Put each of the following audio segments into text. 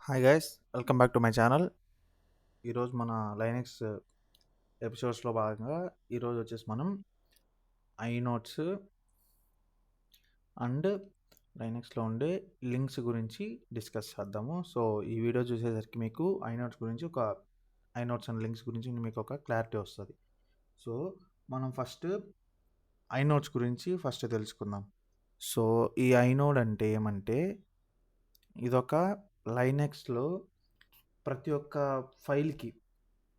Hi guys, welcome back to my channel. ఈరోజు మన Linux ఎపిసోడ్స్లో భాగంగా ఈరోజు వచ్చేసి మనం ఐనోట్స్ అండ్ లైనక్స్లో ఉండే లింక్స్ గురించి డిస్కస్ చేద్దాము. సో ఈ వీడియో చూసేసరికి మీకు ఐనోట్స్ అండ్ లింక్స్ గురించి మీకు ఒక క్లారిటీ వస్తుంది. సో మనం ఐనోట్స్ గురించి తెలుసుకుందాం. సో ఈ ఐనోడ్ అంటే ఏమంటే, ఇదొక లైనక్స్లో ప్రతి ఒక్క ఫైల్కి,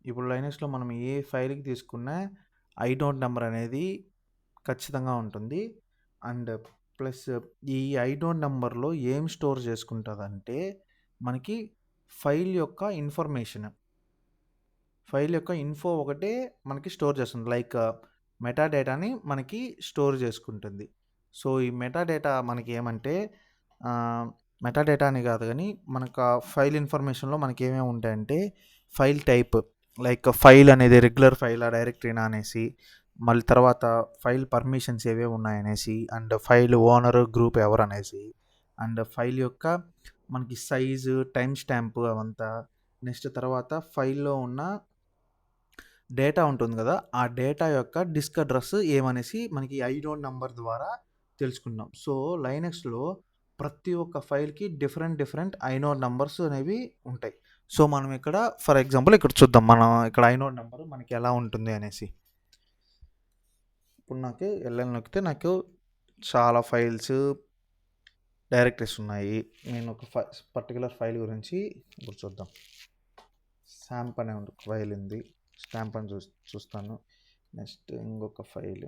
ఇప్పుడు లైనక్స్లో మనం ఏ ఫైల్కి తీసుకున్నా ఐనోడ్ నెంబర్ అనేది ఖచ్చితంగా ఉంటుంది. అండ్ ప్లస్ ఈ ఐనోడ్ నెంబర్లో ఏం స్టోర్ చేసుకుంటుందంటే, మనకి ఫైల్ యొక్క ఇన్ఫో ఒకటే మనకి స్టోర్ చేస్తుంది. లైక్ మెటా డేటాని మనకి స్టోర్ చేసుకుంటుంది. సో ఈ మెటా డేటా మనకి ఏమంటే, మెటా డేటా అని కాదు కానీ మనకు ఫైల్ ఇన్ఫర్మేషన్లో మనకి ఏమేమి ఉంటాయంటే, ఫైల్ టైప్, లైక్ ఫైల్ అనేది రెగ్యులర్ ఫైలా డైరెక్టరీనా అనేసి, మళ్ళీ తర్వాత ఫైల్ పర్మిషన్స్ ఏవేవి ఉన్నాయనేసి, అండ్ ఫైల్ ఓనర్ గ్రూప్ ఎవరు అనేసి, అండ్ ఫైల్ యొక్క మనకి సైజు, టైం స్టాంపు అవంతా. నెక్స్ట్ తర్వాత ఫైల్లో ఉన్న డేటా ఉంటుంది కదా, ఆ డేటా యొక్క డిస్క్ అడ్రస్ ఏమనేసి మనకి ఐనోడ్ నెంబర్ ద్వారా తెలుసుకున్నాం. సో లైనక్స్లో ప్రతి ఒక్క ఫైల్కి డిఫరెంట్ ఐనోడ్ నెంబర్స్ అనేవి ఉంటాయి. సో మనం ఇక్కడ ఫర్ ఎగ్జాంపుల్ ఇక్కడ చూద్దాం, మనం ఇక్కడ ఐనోడ్ నెంబర్ మనకి ఎలా ఉంటుంది అనేసి. ఇప్పుడు నాకు ఎల్ఎల్ నొక్కితే నాకు చాలా ఫైల్స్, డైరెక్టరీస్ ఉన్నాయి. నేను ఒక పర్టికులర్ ఫైల్ గురించి ఇప్పుడు చూద్దాం. శాంప్ అనే ఒక ఫైల్ ఉంది, స్టాంప్ అని చూస్తాను. నెక్స్ట్ ఇంకొక ఫైల్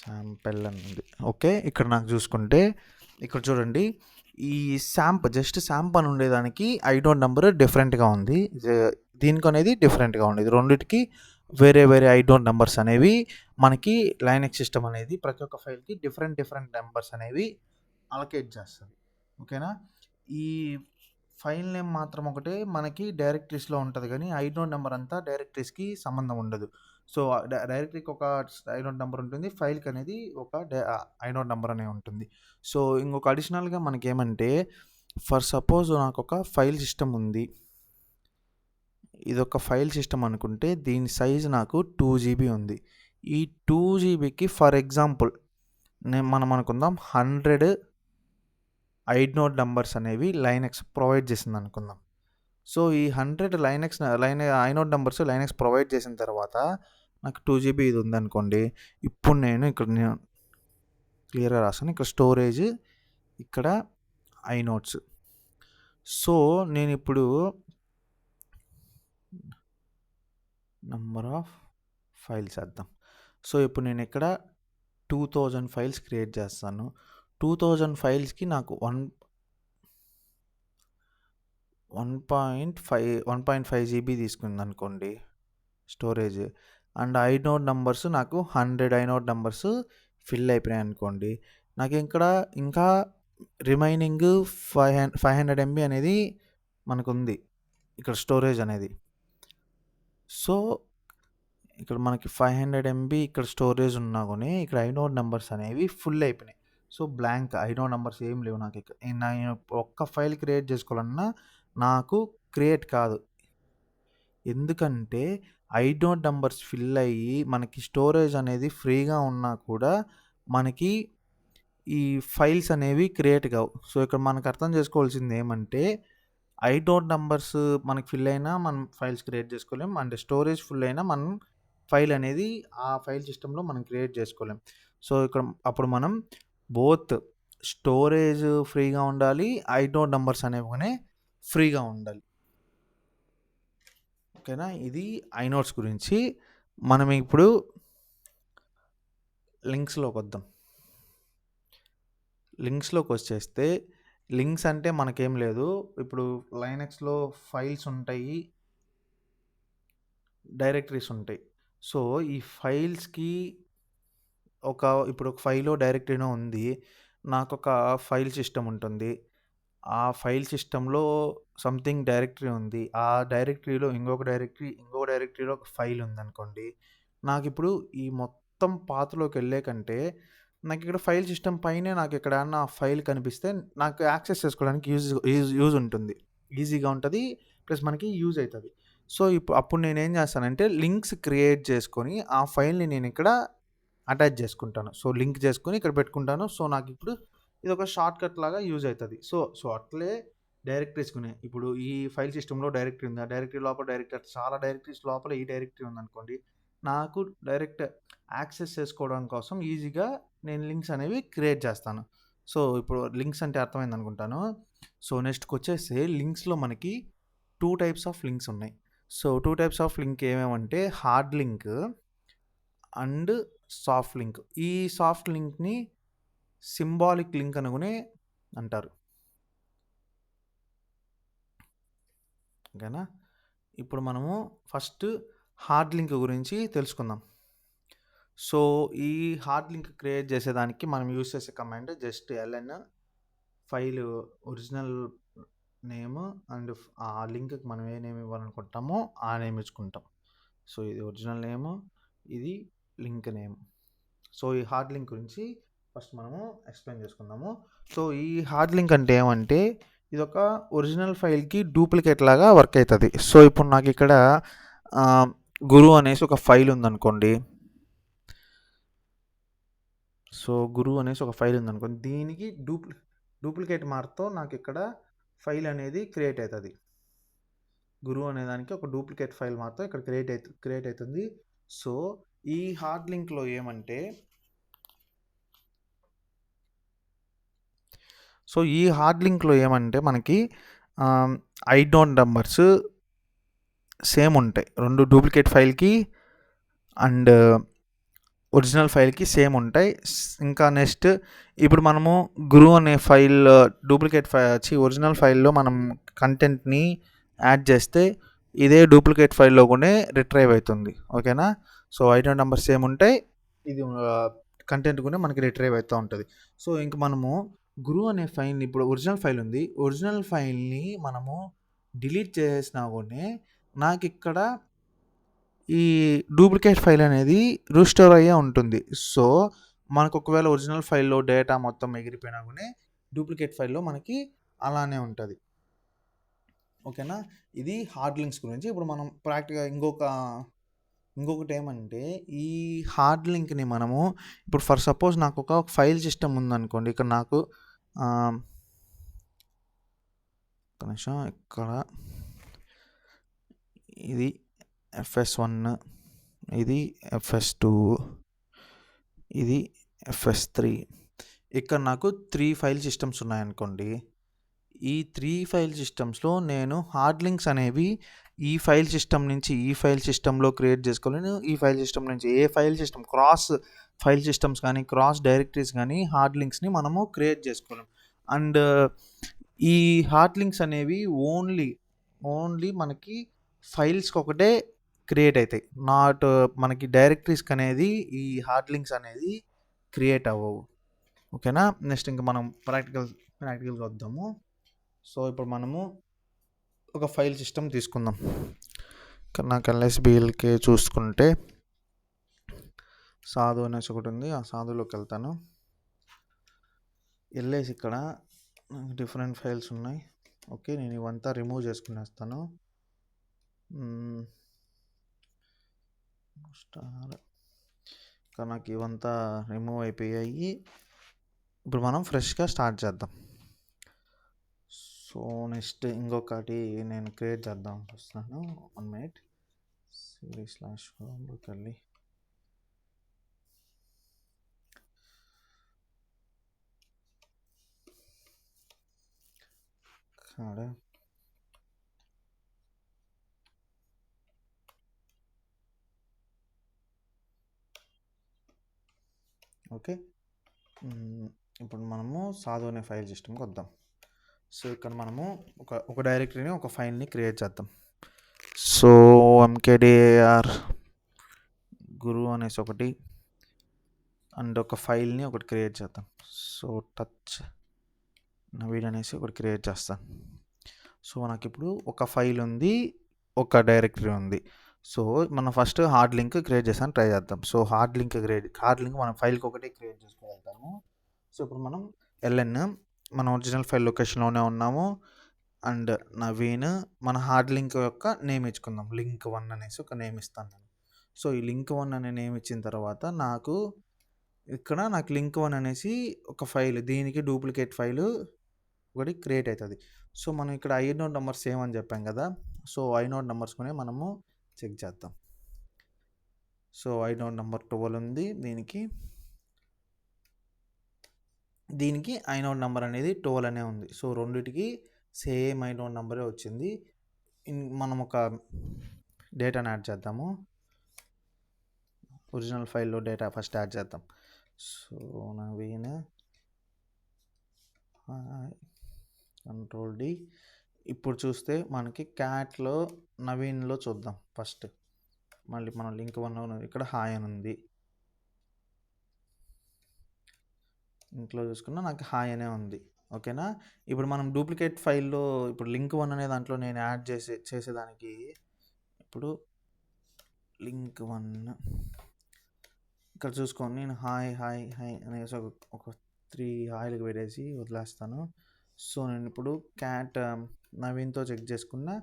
శాంపెల్ అని ఉంది. ఓకే, ఇక్కడ నాకు చూసుకుంటే ఇక్కడ చూడండి, ఈ జస్ట్ శాంప్ అని ఉండేదానికి ఐనోడ్ నెంబర్ డిఫరెంట్గా ఉంది, దీనికి అనేది డిఫరెంట్గా ఉండేది. రెండింటికి వేరే ఐనోడ్ నెంబర్స్ అనేవి మనకి లైనక్స్ సిస్టమ్ అనేది ప్రతి ఒక్క ఫైల్కి డిఫరెంట్ నెంబర్స్ అనేవి అలొకేట్ చేస్తుంది. ఓకేనా, ఈ ఫైల్ నేమ్ మాత్రం ఒకటే మనకి డైరెక్టరీస్లో ఉంటుంది, కానీ ఐనోడ్ నెంబర్ అంతా డైరెక్టరీస్కి సంబంధం ఉండదు. సో డైరెక్టరీకి ఒక ఐనోడ్ నెంబర్ ఉంటుంది, ఫైల్కి అనేది ఒక ఐనోడ్ నెంబర్ అనేది ఉంటుంది. సో ఇంకొక అడిషనల్గా మనకి ఏమంటే, ఫర్ సపోజ్ నాకు ఒక ఫైల్ సిస్టమ్ ఉంది, ఇదొక ఫైల్ సిస్టమ్ అనుకుంటే దీని సైజ్ నాకు 2 GB ఉంది. ఈ 2 GBకి ఫర్ ఎగ్జాంపుల్ మనం అనుకుందాం 100 ఐనోడ్ నెంబర్స్ అనేవి లైనక్స్ ప్రొవైడ్ చేసింది అనుకుందాం. సో ఈ 100 ఐనోడ్ నెంబర్స్ లైనక్స్ ప్రొవైడ్ చేసిన తర్వాత నాకు 2 GB ఇది ఉందనుకోండి. ఇప్పుడు నేను క్లియర్గా రాస్తాను. ఇక్కడ స్టోరేజ్, ఇక్కడ ఐనోడ్స్. సో నేను ఇప్పుడు నెంబర్ ఆఫ్ ఫైల్స్ వేద్దాం. సో ఇప్పుడు నేను ఇక్కడ 2000 ఫైల్స్ క్రియేట్ చేస్తాను. 2000 ఫైల్స్కి నాకు 1.5 GB తీసుకుంది అనుకోండి స్టోరేజ్. అండ్ ఐనోడ్ నెంబర్స్ నాకు 100 ఐనోడ్ నెంబర్స్ ఫిల్ అయిపోయాయి అనుకోండి. నాకు ఇంకా రిమైనింగ్ 500 MB అనేది మనకు ఉంది ఇక్కడ స్టోరేజ్ అనేది. సో ఇక్కడ మనకి 500 MB ఇక్కడ స్టోరేజ్ ఉన్నా కానీ ఇక్కడ ఐనోడ్ నెంబర్స్ అనేవి ఫుల్ అయిపోయినాయి. సో బ్లాంక్ ఐనోడ్ నెంబర్స్ ఏం లేవు నాకు ఇక్కడ. నేను ఒక్క ఫైల్ క్రియేట్ చేసుకోవాలన్నా నాకు క్రియేట్ కాదు, ఎందుకంటే ఐనోడ్ నెంబర్స్ ఫిల్ అయ్యి మనకి స్టోరేజ్ అనేది ఫ్రీగా ఉన్నా కూడా మనకి ఈ ఫైల్స్ అనేవి క్రియేట్ కావు. సో ఇక్కడ మనకు అర్థం చేసుకోవాల్సింది ఏమంటే, ఐనోడ్ నెంబర్స్ మనకి ఫిల్ అయినా మనం ఫైల్స్ క్రియేట్ చేసుకోలేం, అండ్ స్టోరేజ్ ఫుల్ అయినా మనం ఫైల్ అనేది ఆ ఫైల్ సిస్టంలో మనం క్రియేట్ చేసుకోలేం. సో ఇక్కడ అప్పుడు మనం బోత్ స్టోరేజ్ ఫ్రీగా ఉండాలి, ఐనోడ్ నెంబర్స్ అనేవి ఫ్రీగా ఉండాలి. ఓకేనా, ఇది ఐనోడ్స్ గురించి. మనం ఇప్పుడు లింక్స్లోకి వద్దాం. లింక్స్లోకి వచ్చేస్తే, లింక్స్ అంటే మనకేం లేదు, ఇప్పుడు లైనక్స్లో ఫైల్స్ ఉంటాయి, డైరెక్టరీస్ ఉంటాయి. సో ఈ ఫైల్స్కి ఇప్పుడు ఒక ఫైలో డైరెక్టరీనో ఉంది, నాకు ఒక ఫైల్ సిస్టమ్ ఉంటుంది, ఆ ఫైల్ సిస్టంలో సంథింగ్ డైరెక్టరీ ఉంది, ఆ డైరెక్టరీలో ఇంకొక డైరెక్టరీలో ఒక ఫైల్ ఉందనుకోండి. నాకు ఇప్పుడు ఈ మొత్తం పాత్లోకి వెళ్ళే కంటే నాకు ఇక్కడ ఫైల్ సిస్టమ్ పైనే నాకు ఎక్కడన్నా ఫైల్ కనిపిస్తే నాకు యాక్సెస్ చేసుకోవడానికి యూజ్ ఉంటుంది. ఈజీగా ఉంటది. ప్లస్ మనకి యూజ్ అయితది. సో, అప్పుడు నేనేం చేస్తానంటే లింక్స్ క్రియేట్ చేసుకొని ఆ ఫైల్‌ని నేనిక్కడ అటాచ్ చేసుకుంటాను. సో, లింక్ చేసుకొని ఇక్కడ పెట్టుకుంటాను. సో, నాకిప్పుడు ఇదొక షార్ట్‌కట్ లాగా యూజ్ అయితది. సో, అట్లే డైరెక్టరీస్‌కునే ఇప్పుడు ఈ ఫైల్ సిస్టమ్‌లో డైరెక్టరీ ఉంది. ఆ డైరెక్టరీ లోపల చాలా డైరెక్టరీస్ లోపల ఈ డైరెక్టరీ ఉందనుకోండి. నాకు డైరెక్ట్ యాక్సెస్ చేసుకోవడం కోసం ఈజీగా నేను లింక్స్ అనేవి క్రియేట్ చేస్తాను. సో, ఇప్పుడు లింక్స్ అంటే అర్థమైందనుకుంటాను. సో, నెక్స్ట్‌కొచ్చేసి లింక్స్‌లో మనకి 2 టైప్స్ ఆఫ్ లింక్స్ ఉన్నాయి. సో, 2 టైప్స్ ఆఫ్ లింక్ ఏమేమంటే hard link and soft link. ఈ సాఫ్ట్ లింక్‌ని సింబాలిక్ లింక్ అనుకుని అంటారు. ఓకేనా? ఇప్పుడు మనము ఫస్ట్ హార్డ్ లింక్ గురించి తెలుసుకుందాం. సో, ఈ హార్డ్ లింక్ క్రియేట్ చేసేదానికి మనం యూజ్ చేసే command just LN file original name and ఆ లింక్‌కి మనం ఏ నేమ్ ఇవ్వాలనుకుంటామో ఆ నేమ్ ఇచ్చుకుంటాం. సో, ఇది ఒరిజినల్ నేమ్, ఇది లింక్ నేమ్. సో, ఈ హార్డ్ లింక్ గురించి ఫస్ట్ మనము ఎక్స్‌ప్లెయిన్ చేసుకుందాము. సో, ఈ హార్డ్ లింక్ అంటే ఏమంటే ఇదొక ఒరిజినల్ ఫైల్‌కి డూప్లికేట్ లాగా వర్క్ అయితది. సో, ఇప్పుడు నాకిక్కడ గురు అనేసి ఒక ఫైల్ ఉందనుకోండి. సో, గురు అనేసి ఒక ఫైల్ ఉందనుకోండి. దీనికి డూప్లికేట్ మార్క్‌తో నాకిక్కడ ఫైల్ అనేది క్రియేట్ అయితది. గురువు అనే దానికి ఒక డూప్లికేట్ ఫైల్ మాత్రం ఇక్కడ క్రియేట్ అవుతుంది. సో, ఈ హార్డ్ లింక్‌లో ఏమంటే మనకి ఐడోంట్ నంబర్స్ సేమ్ ఉంటాయి. 2 డూప్లికేట్ ఫైల్‌కి అండ్ ఒరిజినల్ ఫైల్‌కి సేమ్ ఉంటాయి. ఇంకా నెక్స్ట్ ఇప్పుడు మనము గురువు అనే ఫైల్ ఒరిజినల్ ఫైల్‌లో మనం కంటెంట్‌ని యాడ్ చేస్తే ఇదే డూప్లికేట్ ఫైల్‌లో కూడా రిట్రైవ్ అవుతుంది. ఓకేనా? సో, ఐడోంట్ నంబర్స్ సేమ్ ఉంటాయి. ఇది కంటెంట్ కూడా మనకి రిట్రైవ్ అవుతూ ఉంటుంది. సో, ఇంక మనము గురువు అనే ఫైల్‌ని ఇప్పుడు ఒరిజినల్ ఫైల్ ఉంది. ఒరిజినల్ ఫైల్‌ని మనము డిలీట్ చేసినా కూడా నాకిక్కడ ఈ డూప్లికేట్ ఫైల్ అనేది రీస్టోర్ అయ్యే ఉంటుంది. సో, మనకు ఒకవేళ ఒరిజినల్ ఫైల్‌లో డేటా మొత్తం ఎగిరిపోయినా కూడా డూప్లికేట్ ఫైల్‌లో మనకి అలానే ఉంటది. ఓకేనా? ఇది హార్డ్ లింక్స్ గురించి. ఇప్పుడు మనం ఇంకొకటి ఏమంటే ఈ హార్డ్ లింక్‌ని మనము ఇప్పుడు ఫర్ సపోజ్ నాకు ఒక ఫైల్ సిస్టమ్ ఉందనుకోండి. ఇక్కడ నాకు ఒక్క నిమిషం ఇక్కడ ఇది FS1, ఇది FS2, ఇది FS3. ఇక్కడ నాకు 3 ఫైల్ సిస్టమ్స్ ఉన్నాయనుకోండి. ఈ 3 ఫైల్ సిస్టమ్స్‌లో నేను హార్డ్ లింక్స్ అనేవి ఈ ఫైల్ సిస్టమ్ నుంచి ఈ ఫైల్ సిస్టమ్‌లో క్రియేట్ చేసుకోలేను. ఈ ఫైల్ సిస్టమ్ నుంచి ఏ file system cross file systems కానీ, క్రాస్ డైరెక్టరీస్ కానీ హార్డ్ లింక్స్‌ని మనము క్రియేట్ చేసుకోలేం. అండ్ ఈ హార్డ్ లింక్స్ అనేవి ఓన్లీ మనకి ఫైల్స్‌కి ఒకటే క్రియేట్ అవుతాయి. మనకి డైరెక్టరీస్‌కి అనేది ఈ హార్డ్ లింక్స్ అనేది క్రియేట్ అవ్వవు. ఓకేనా? నెక్స్ట్ ఇంకా మనం ప్రాక్టికల్‌గా వద్దాము. సో, ఇప్పుడు మనము ఒక ఫైల్ సిస్టమ్ తీసుకుందాం. ఇక్కడ నాకు LSBLK చూసుకుంటే సాధు అనేసి ఒకటి ఉంది. ఆ సాధులోకి వెళ్తాను. వెళ్ళేసి ఇక్కడ డిఫరెంట్ ఫైల్స్ ఉన్నాయి. ఓకే, నేను ఇవంతా రిమూవ్ చేసుకునేస్తాను. ఇక్కడ నాకు ఇవంతా రిమూవ్ అయిపోయాయి. ఇప్పుడు మనం ఫ్రెష్గా స్టార్ట్ చేద్దాం. సో, నెక్స్ట్ ఇంకొకటి నేను క్రియేట్ చేద్దాం వస్తున్నాను. 1 minute. cd/homeలోకి వెళ్ళి కాడ ఓకే. ఇప్పుడు మనము సాధు అనే ఫైల్ సిస్టమ్కి వద్దాం. సో, ఇక్కడ మనము ఒక డైరెక్టరీని ఒక ఫైల్ని క్రియేట్ చేద్దాం. సో, mkdir గురు అనేసి ఒకటి అండ్ ఒక ఫైల్ని ఒకటి క్రియేట్ చేద్దాం. సో, టచ్ నవీడ్ అనేసి ఒకటి క్రియేట్ చేస్తాను. సో, నాకు ఇప్పుడు ఒక ఫైల్ ఉంది, ఒక డైరెక్టరీ ఉంది. సో మనం ఫస్ట్ హార్డ్ లింక్ క్రియేట్ చేసాను ట్రై చేద్దాం. సో హార్డ్ లింక్ మనం ఫైల్కి ఒకటి క్రియేట్ చేసుకోగలుగుతాము. సో ఇప్పుడు మనం ఎల్ఎన్ మన ఒరిజినల్ ఫైల్ లొకేషన్లోనే ఉన్నాము. అండ్ నవీన్ మన హార్డ్ లింక్ యొక్క నేమ్ ఇచ్చుకుందాం. లింక్ 1 అనేసి ఒక నేమ్ ఇస్తాను నేను. సో ఈ లింక్ 1 అనే నేమ్ ఇచ్చిన తర్వాత నాకు లింక్ 1 అనేసి ఒక ఫైల్, దీనికి డూప్లికేట్ ఫైలు ఒకటి క్రియేట్ అవుతుంది. సో మనం ఇక్కడ ఐనోడ్ నెంబర్ సేమ్ అని చెప్పాం కదా. సో ఐనోడ్ నెంబర్స్ కొని మనము చెక్ చేద్దాం. సో ఐనోడ్ నెంబర్ 12 ఉంది. దీనికి ఐనోడ్ నెంబర్ అనేది 12 అనే ఉంది. సో రెండిటికి సేమ్ ఐనోడ్ నెంబరే వచ్చింది. మనం ఒక డేటాను యాడ్ చేద్దాము. ఒరిజినల్ ఫైల్లో డేటా ఫస్ట్ యాడ్ చేద్దాం. So Naveen control D. ఇప్పుడు చూస్తే మనకి క్యాట్లో నవీన్లో చూద్దాం ఫస్ట్. మళ్ళీ మనం లింక్ 1 ఇక్కడ హాయ్ అని ఉంది. ఇంట్లో చూసుకున్నా నాకు హాయ్ అనే ఉంది. ఓకేనా. ఇప్పుడు మనం డూప్లికేట్ ఫైల్లో ఇప్పుడు లింక్ 1 అనే దాంట్లో నేను యాడ్ చేసేదానికి ఇప్పుడు లింక్ 1 ఇక్కడ చూసుకోండి. నేను హాయ్ హాయ్ హాయ్ అనేసి ఒక 3 హాయ్లకు పెట్టేసి వదిలేస్తాను. సో నేను ఇప్పుడు క్యాట్ నవీన్తో చెక్ చేసుకున్నా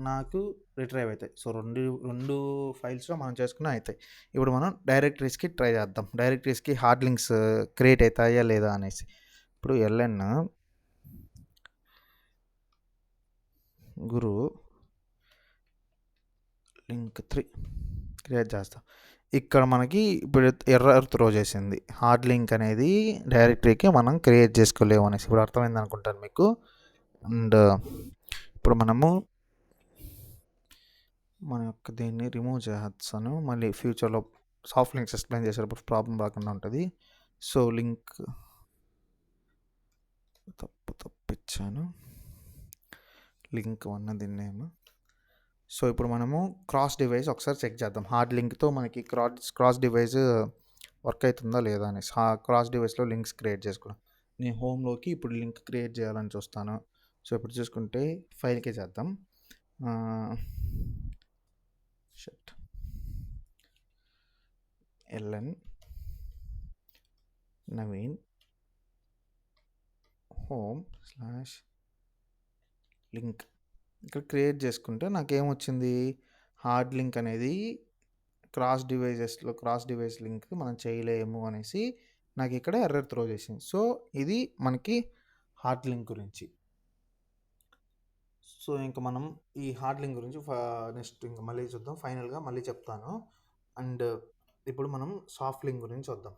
నాకు రిట్రైవ్ అవుతాయి. సో రెండు ఫైల్స్లో మనం చేసుకున్నా అవుతాయి. ఇప్పుడు మనం డైరెక్టరీస్కి ట్రై చేద్దాం. డైరెక్టరీస్కి హార్డ్ లింక్స్ క్రియేట్ అవుతాయా లేదా అనేసి. ఇప్పుడు ఎల్ఎన్ గురు లింక్ 3 క్రియేట్ చేస్తాం. ఇక్కడ మనకి ఇప్పుడు ఎర్రర్ త్రో చేసింది. హార్డ్ లింక్ అనేది డైరెక్టరీకి మనం క్రియేట్ చేసుకోలేము అనేసి. ఇప్పుడు అర్థమైంది అనుకుంటాను మీకు. అండ్ ఇప్పుడు మన యొక్క దీన్ని రిమూవ్ చేస్తాను. మళ్ళీ ఫ్యూచర్లో సాఫ్ట్ లింక్స్ ఎక్స్ప్లెయిన్ చేసేటప్పుడు ప్రాబ్లం రాకుండా ఉంటుంది. So link తప్పిచ్చాను. లింక్ 1 దీని నేమ్. సో ఇప్పుడు మనము క్రాస్ డివైస్ ఒకసారి చెక్ చేద్దాం. హార్డ్ లింక్తో మనకి క్రాస్ డివైస్ వర్క్ అవుతుందా లేదా అనేసి. క్రాస్ డివైస్లో లింక్స్ క్రియేట్ చేసుకున్నాం. నేను హోమ్లోకి ఇప్పుడు లింక్ క్రియేట్ చేయాలని చూస్తాను. సో ఇప్పుడు చూసుకుంటే ఫైల్కే చేద్దాం. ఎల్ఎన్ నవీన్ home/లింక్ ఇక్కడ క్రియేట్ చేసుకుంటే నాకేమొచ్చింది, హార్డ్ లింక్ అనేది క్రాస్ డివైస్ లింక్ మనం చేయలేము అనేసి నాకు ఇక్కడ ఎర్రర్ త్రో చేసింది. సో ఇది మనకి హార్డ్ లింక్ గురించి. సో ఇంకా మనం ఈ హార్డ్ లింక్ గురించి నెక్స్ట్ ఇంకా మళ్ళీ చూద్దాం. ఫైనల్గా మళ్ళీ చెప్తాను. అండ్ ఇప్పుడు మనం సాఫ్ట్ లింక్ గురించి చూద్దాం.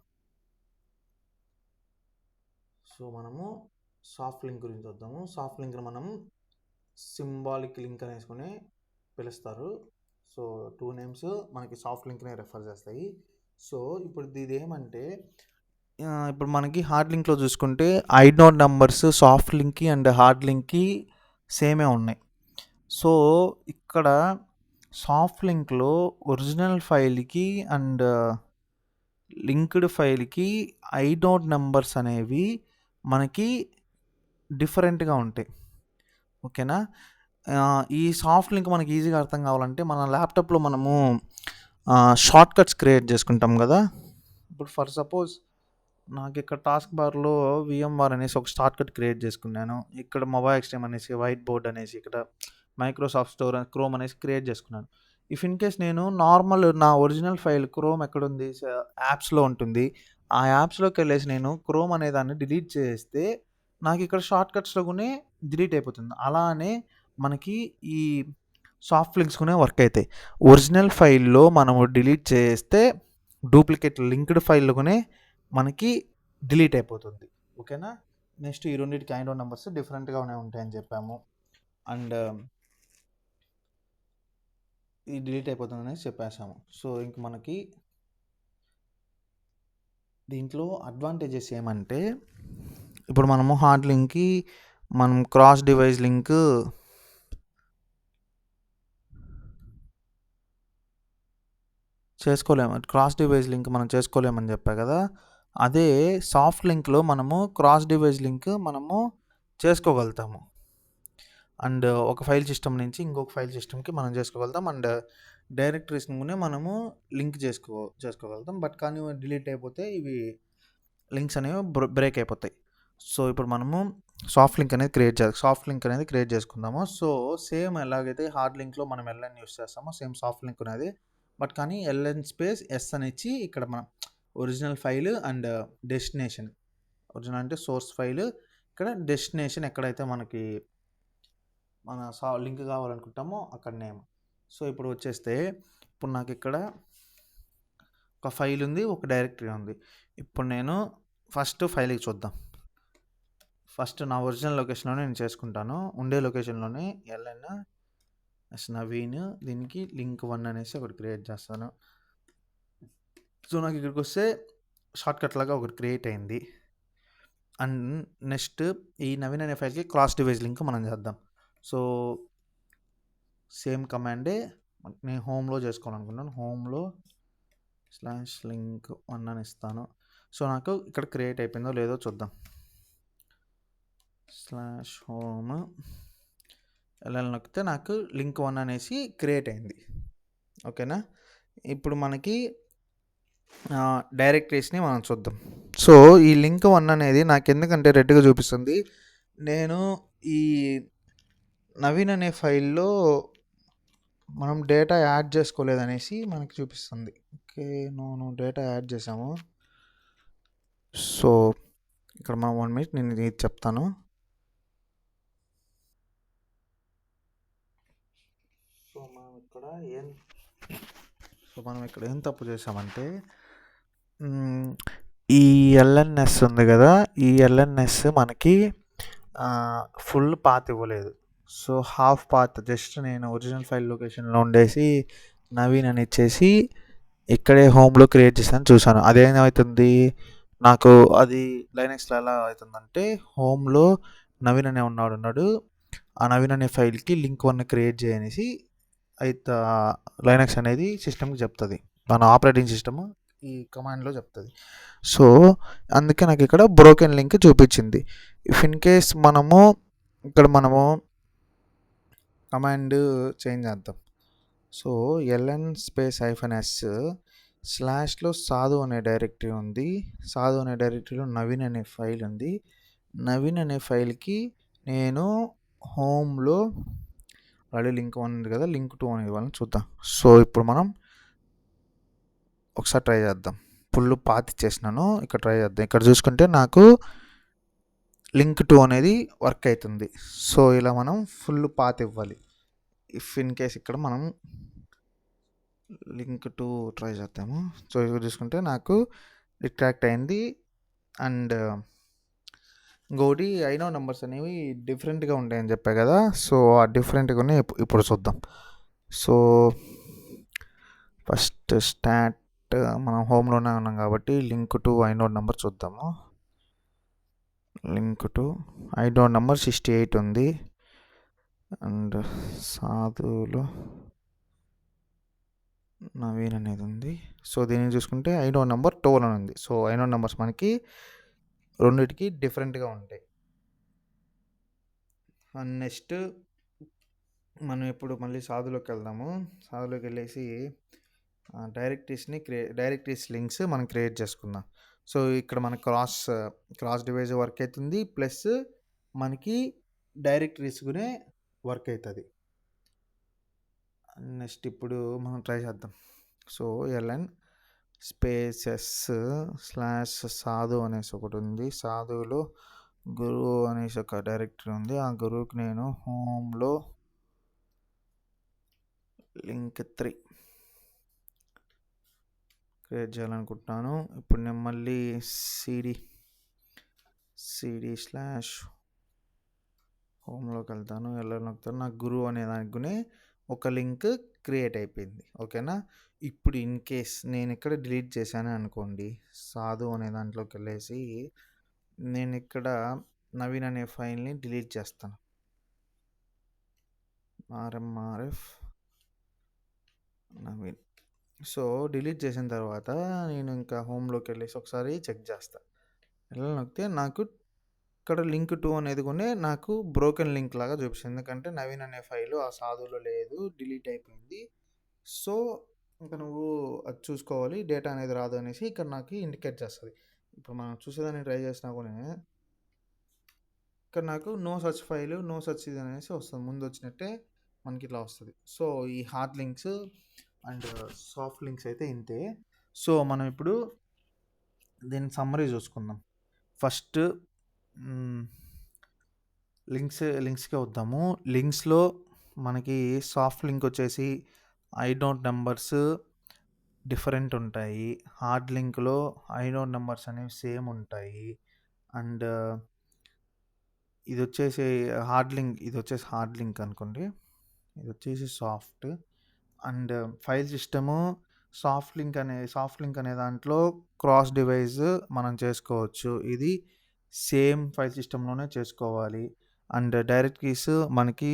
సో మనము సాఫ్ట్ లింక్ గురించి చూద్దాము. సాఫ్ట్ లింక్ మనం సింబాలిక్ లింక్ అనేసుకొని పిలుస్తారు. సో 2 నేమ్స్ మనకి సాఫ్ట్ లింక్నే రెఫర్ చేస్తాయి. సో ఇప్పుడు ఇది ఏమంటే ఇప్పుడు మనకి హార్డ్ లింక్లో చూసుకుంటే ఐనోడ్ నెంబర్స్ సాఫ్ట్ లింక్కి అండ్ హార్డ్ లింక్కి సేమే ఉన్నాయి. సో ఇక్కడ సాఫ్ట్ లింక్లో ఒరిజినల్ ఫైల్కి అండ్ లింక్డ్ ఫైల్కి ఐనోడ్ నెంబర్స్ అనేవి మనకి డిఫరెంట్గా ఉంటాయి. ఓకేనా. ఈ సాఫ్ట్ లింక్ మనకి ఈజీగా అర్థం కావాలంటే మన ల్యాప్టాప్లో మనము షార్ట్ కట్స్ క్రియేట్ చేసుకుంటాం కదా. ఇప్పుడు ఫర్ సపోజ్ నాకు ఇక్కడ టాస్క్ బార్లో VMware అనేసి ఒక షార్ట్ కట్ క్రియేట్ చేసుకున్నాను. ఇక్కడ మొబైల్ ఎక్స్ట్రీమ్ అనేసి వైట్ బోర్డ్ అనేసి ఇక్కడ మైక్రోసాఫ్ట్ స్టోర్ క్రోమ్ అనేసి క్రియేట్ చేసుకున్నాను. ఇఫ్ ఇన్ కేస్ నేను నార్మల్ నా ఒరిజినల్ ఫైల్ క్రోమ్ ఎక్కడుంది, యాప్స్లో ఉంటుంది. ఆ యాప్స్లోకి వెళ్ళేసి నేను క్రోమ్ అనే దాన్ని డిలీట్ చేస్తే నాకు ఇక్కడ షార్ట్ కట్స్లోనే డిలీట్ అయిపోతుంది. అలానే మనకి ఈ సాఫ్ట్ లింక్స్ కూడా వర్క్ అవుతాయి. ఒరిజినల్ ఫైల్లో మనము డిలీట్ చేస్తే డూప్లికేట్ లింక్డ్ ఫైల్లోనే మనకి డిలీట్ అయిపోతుంది. ఓకేనా. నెక్స్ట్ ఈ రెండింటికి ఐనోడ్ నెంబర్స్ డిఫరెంట్గానే ఉంటాయని చెప్పాము. అండ్ ఈ డిలీట్ అయిపోతుంది అనేసి చెప్పేసాము. సో ఇంక మనకి దీంట్లో అడ్వాంటేజెస్ ఏమంటే ఇప్పుడు మనము హార్డ్ లింక్కి మనం క్రాస్ డివైస్ లింక్ చేసుకోలేము. క్రాస్ డివైస్ లింక్ మనం చేసుకోలేమని చెప్పా కదా. అదే సాఫ్ట్ లింక్లో మనము క్రాస్ డివైస్ లింక్ మనము చేసుకోగలుగుతాము. అండ్ ఒక ఫైల్ సిస్టమ్ నుంచి ఇంకొక ఫైల్ సిస్టమ్కి మనం చేసుకోగలుగుతాం. అండ్ డైరెక్టరీస్‌ని మనము లింక్ చేసుకోగలుగుతాం. బట్ కానీ డిలీట్ అయిపోతే ఇవి లింక్స్ అనేవి బ్రేక్ అయిపోతాయి. సో ఇప్పుడు మనము సాఫ్ట్ లింక్ అనేది క్రియేట్ చేసుకుందాము. సో సేమ్ ఎలాగైతే హార్డ్ లింక్లో మనం ఎల్ఎన్ యూస్ చేస్తామో సేమ్ సాఫ్ట్ లింక్ అనేది, బట్ కానీ ఎల్ఎన్ స్పేస్ ఎస్ అని ఇచ్చి ఇక్కడ మనం original file and destination, original అంటే సోర్స్ ఫైల్, ఇక్కడ డెస్టినేషన్ ఎక్కడైతే మనకి మన లింక్ కావాలనుకుంటామో అక్కడ నేమ్. సో ఇప్పుడు వచ్చేస్తే ఇప్పుడు నాకు ఇక్కడ ఒక ఫైల్ ఉంది, ఒక డైరెక్టరీ ఉంది. ఇప్పుడు నేను ఫస్ట్ ఫైల్కి చూద్దాం. ఫస్ట్ నా ఒరిజినల్ లొకేషన్లోనే నేను చేసుకుంటాను. ఉండే లొకేషన్లోనే ఎల్ఎన్ నవీన్, దీనికి లింక్ 1 అనేసి ఒకటి క్రియేట్ చేస్తాను. సో నాకు ఇక్కడికి వస్తే షార్ట్కట్ లాగా ఒకటి క్రియేట్ అయింది. అండ్ నెక్స్ట్ ఈ నవీన్ అనే ఫైల్కి క్రాస్ డివైజ్ లింక్ మనం చేద్దాం. సో సేమ్ కమాండే నేను హోమ్లో చేసుకోవాలనుకున్నాను. హోమ్లో /link 1 అని ఇస్తాను. సో నాకు ఇక్కడ క్రియేట్ అయిపోయిందో లేదో చూద్దాం. /home ఎల్ఎల్ నొక్కితే నాకు లింక్ 1 అనేసి క్రియేట్ అయింది. ఓకేనా. ఇప్పుడు మనకి డైరెక్టరీస్ని మనం చూద్దాం. సో ఈ లింక్ 1 అనేది నాకు ఎందుకంటే రెడ్గా చూపిస్తుంది, నేను ఈ నవీన్ అనే ఫైల్లో మనం డేటా యాడ్ చేసుకోలేదనేసి మనకి చూపిస్తుంది. ఓకే, నేను డేటా యాడ్ చేసాము. సో ఇక్కడ మనం 1 minute నేను ఇది చెప్తాను. సో మనం ఇక్కడ ఏం తప్పు చేసామంటే ఈ ఎల్ఎన్ఎస్ ఉంది కదా, ఈ ఎల్ఎన్ఎస్ మనకి ఫుల్ పాత్ ఇవ్వలేదు. సో హాఫ్ పాత్ జస్ట్ నేను ఒరిజినల్ ఫైల్ లొకేషన్లో ఉండేసి నవీన్ అని ఇచ్చేసి ఇక్కడే హోమ్లో క్రియేట్ చేసాను చూసాను. అదేమవుతుంది నాకు, అది లైనక్స్లో ఎలా అవుతుందంటే హోమ్లో నవీన్ అనే ఉన్నాడు, ఆ నవీన్ అనే ఫైల్కి లింక్ 1 క్రియేట్ చేయనేసి అయితే లైనక్స్ అనేది సిస్టమ్కి చెప్తుంది, మన ఆపరేటింగ్ సిస్టమ్ ఈ కమాండ్లో చెప్తుంది. సో అందుకే నాకు ఇక్కడ బ్రోకెన్ లింక్ చూపించింది. ఇఫ్ ఇన్ కేస్ మనము కమాండ్ చేంజ్ చేద్దాం. సో ఎల్ఎన్ స్పేస్ -s /లో సాధు అనే డైరెక్టరీ ఉంది. సాధు అనే డైరెక్టరీలో నవీన్ అనే ఫైల్ ఉంది. నవీన్ అనే ఫైల్కి నేను హోమ్లో ఆల్రెడీ లింక్ 1 ఉంది కదా, లింక్ 2 అని ఇవ్వాలని చూద్దాం. సో ఇప్పుడు మనం ఒకసారి ట్రై చేద్దాం. ఫుల్ పాత్ ఇచ్చేసినాను, ఇక్కడ ట్రై చేద్దాం. ఇక్కడ చూసుకుంటే నాకు లింక్ 2 అనేది వర్క్ అవుతుంది. సో ఇలా మనం ఫుల్ పాత్ ఇవ్వాలి. ఇఫ్ ఇన్ కేస్ ఇక్కడ మనం లింక్ 2 ట్రై చేద్దాము. సో ఇక్కడ చూసుకుంటే నాకు రిట్రాక్ట్ అయింది. అండ్ ఇంకోటి ఐనో నెంబర్స్ అనేవి డిఫరెంట్గా ఉంటాయని చెప్పా కదా, సో ఆ డిఫరెంట్గా ఇప్పుడు చూద్దాం. సో ఫస్ట్ స్టార్ట్ మనం హోమ్లోనే ఉన్నాం కాబట్టి లింక్ 2 ఐనోడ్ నెంబర్ చూద్దాము. లింక్ 2 ఐనోడ్ నెంబర్ 68 ఉంది. అండ్ సాధులో నవీన్ అనేది ఉంది. సో దీన్ని చూసుకుంటే ఐనోడ్ నెంబర్ 12 అని ఉంది. సో ఐనోడ్ నెంబర్స్ మనకి రెండింటికి డిఫరెంట్గా ఉంటాయి. అండ్ నెక్స్ట్ మనం ఇప్పుడు మళ్ళీ సాధులోకి వెళ్దాము. సాధులోకి వెళ్ళేసి డైరెక్టరీస్ లింక్స్ మనం క్రియేట్ చేసుకుందాం. సో ఇక్కడ మనకి క్రాస్ డివైజ్ వర్క్ అవుతుంది, ప్లస్ మనకి డైరెక్టరీస్ కూడా వర్క్ అవుతుంది. నెక్స్ట్ ఇప్పుడు మనం ట్రై చేద్దాం. సో ఎల్ఎన్ స్పేసెస్ /సాధు అనేసి ఒకటి ఉంది. సాధులో గురువు అనేసి ఒక డైరెక్టరీ ఉంది. ఆ గురువుకి నేను హోమ్లో లింక్ 3 క్రియేట్ చేయాలనుకుంటున్నాను. ఇప్పుడు నేను మళ్ళీ cd/హోమ్లోకి వెళ్తాను, వెళ్ళాలనుకుంటాను. నాకు గురువు అనే దానికి ఒక లింక్ క్రియేట్ అయిపోయింది. ఓకేనా. ఇప్పుడు ఇన్ కేస్ నేను ఇక్కడ డిలీట్ చేశాను అనుకోండి, సాధు అనే దాంట్లోకి వెళ్ళేసి నేను ఇక్కడ నవీన్ అనే ఫైల్ని డిలీట్ చేస్తాను. rmrf నవీన్. సో డిలీట్ చేసిన తర్వాత నేను ఇంకా హోమ్లోకి వెళ్ళేసి ఒకసారి చెక్ చేస్తాను. ఎలా నొక్కితే నాకు ఇక్కడ లింక్ 2 అనేది కూడా నాకు బ్రోకెన్ లింక్ లాగా చూపిస్తుంది. ఎందుకంటే నవీన్ అనే ఫైలు ఆ సాధులో లేదు, డిలీట్ అయిపోయింది. సో, ఇంక నువ్వు అది చూసుకోవాలి. డేటా అనేది రాదు అనేసి ఇక్కడ నాకి ఇండికేట్ చేస్తది. ఇప్పుడు మనం చూసేదానికి ట్రై చేసినా కూడానే ఇక్కడ నాకు no such file, no such ఇది అనేసి వస్తది. ముందొచ్చినట్టే మనకిట్లా వస్తది. సో, ఈ hard links and soft links అయితే ఇంతే. సో, మనం ఇప్పుడు దీని సమ్మరీ చూసుకుందాం. ఫస్ట్ హ్మ్. లింక్స్‌కే వద్దాము. లింక్స్‌లో మనకి సాఫ్ట్ లింక్ వచ్చేసి ఐనోడ్ నంబర్స్ డిఫరెంట్ ఉంటాయి. హార్డ్ లింక్‌లో ఐనోడ్ నంబర్స్ అనేవి సేమ్ ఉంటాయి. అండ్ ఇదొచ్చేసి ఇదొచ్చేసి హార్డ్ లింక్ అనుకోండి. ఇదొచ్చేసి soft. And file system soft link అనే దాంట్లో క్రాస్ డివైస్ మనం చేసుకోవచ్చు. ఇది సేమ్ ఫైల్ సిస్టమ్‌లోనే చేసుకోవాలి. అండ్ డైరెక్ట్ కీస్ మనకి